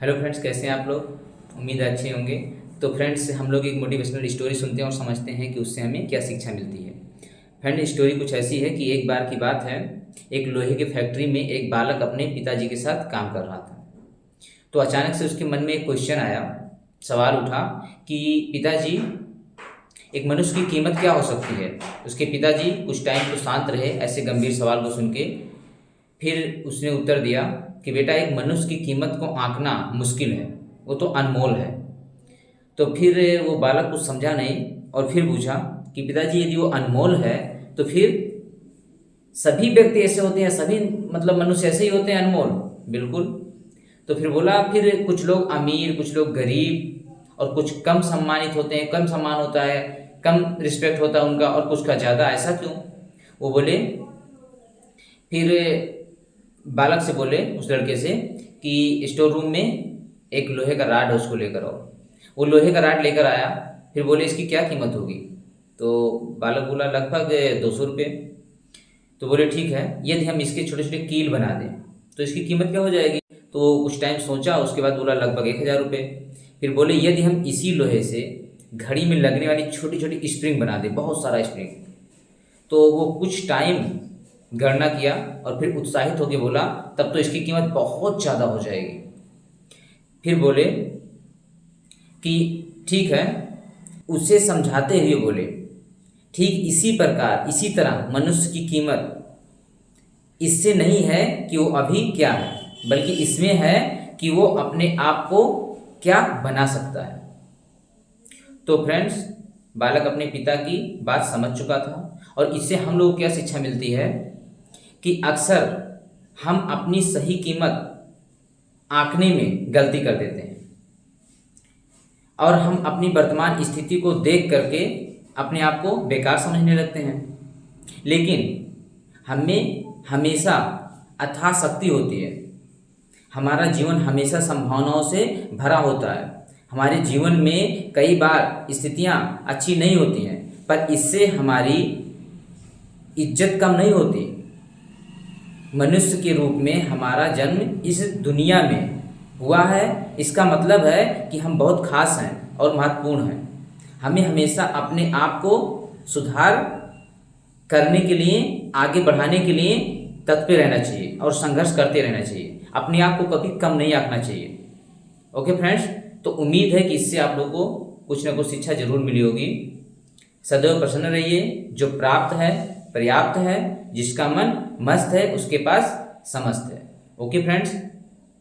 Hello friends, कैसे हैं आप लोग। उम्मीद है अच्छे होंगे। तो फ्रेंड्स, हम लोग एक मोटिवेशनल स्टोरी सुनते हैं और समझते हैं कि उससे हमें क्या शिक्षा मिलती है। फ्रेंड, स्टोरी कुछ ऐसी है कि एक बार की बात है, एक लोहे की फैक्ट्री में एक बालक अपने पिताजी के साथ काम कर रहा था। तो अचानक से उसके मन में एक क्वेश्चन आया, सवाल उठा कि पिताजी, एक मनुष्य की कीमत क्या हो सकती है। उसके पिताजी कुछ टाइम तो शांत रहे ऐसे गंभीर सवाल को सुन के। फिर उसने उत्तर दिया कि बेटा, एक मनुष्य की कीमत को आंकना मुश्किल है, वो तो अनमोल है। तो फिर वो बालक कुछ समझा नहीं और फिर पूछा कि पिताजी, यदि वो अनमोल है तो फिर सभी व्यक्ति ऐसे होते हैं, सभी मतलब मनुष्य ऐसे ही होते हैं अनमोल। बिल्कुल। तो फिर बोला, फिर कुछ लोग अमीर, कुछ लोग गरीब और कुछ कम सम्मानित होते हैं, कम सम्मान होता है, कम रिस्पेक्ट होता है उनका, और कुछ का ज़्यादा, ऐसा क्यों। वो बोले, फिर बालक से बोले उस लड़के से कि स्टोर रूम में एक लोहे का राड है, उसको लेकर आओ। वो लोहे का राड लेकर आया। फिर बोले, इसकी क्या कीमत होगी। तो बालक बोला, लगभग 200 रुपये। तो बोले, ठीक है, यदि हम इसके छोटे छोटे कील बना दें तो इसकी कीमत क्या हो जाएगी। तो कुछ टाइम सोचा, उसके बाद बोला लगभग 1000 रुपये। फिर बोले, यदि हम इसी लोहे से घड़ी में लगने वाली छोटी छोटी स्प्रिंग बना दें, बहुत सारा स्प्रिंग। तो वो कुछ टाइम गणना किया और फिर उत्साहित होकर बोला, तब तो इसकी कीमत बहुत ज़्यादा हो जाएगी। फिर बोले कि ठीक है, उसे समझाते हुए बोले, ठीक इसी प्रकार, इसी तरह मनुष्य की कीमत इससे नहीं है कि वो अभी क्या है, बल्कि इसमें है कि वो अपने आप को क्या बना सकता है। तो फ्रेंड्स, बालक अपने पिता की बात समझ चुका था और इससे हम लोग को क्या शिक्षा मिलती है कि अक्सर हम अपनी सही कीमत आंकने में गलती कर देते हैं और हम अपनी वर्तमान स्थिति को देख करके अपने आप को बेकार समझने लगते हैं। लेकिन हमें हमेशा अथाह शक्ति होती है। हमारा जीवन हमेशा संभावनाओं से भरा होता है। हमारे जीवन में कई बार स्थितियां अच्छी नहीं होती हैं, पर इससे हमारी इज्जत कम नहीं होती। मनुष्य के रूप में हमारा जन्म इस दुनिया में हुआ है, इसका मतलब है कि हम बहुत खास हैं और महत्वपूर्ण हैं। हमें हमेशा अपने आप को सुधार करने के लिए, आगे बढ़ाने के लिए तत्पर रहना चाहिए और संघर्ष करते रहना चाहिए। अपने आप को कभी कम नहीं आंकना चाहिए। ओके फ्रेंड्स, तो उम्मीद है कि इससे आप लोगों को कुछ ना कुछ शिक्षा जरूर मिली होगी। सदैव प्रसन्न रहिए। जो प्राप्त है पर्याप्त है, जिसका मन मस्त है उसके पास समस्त है। Okay friends,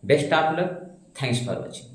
best of luck. Thanks for watching.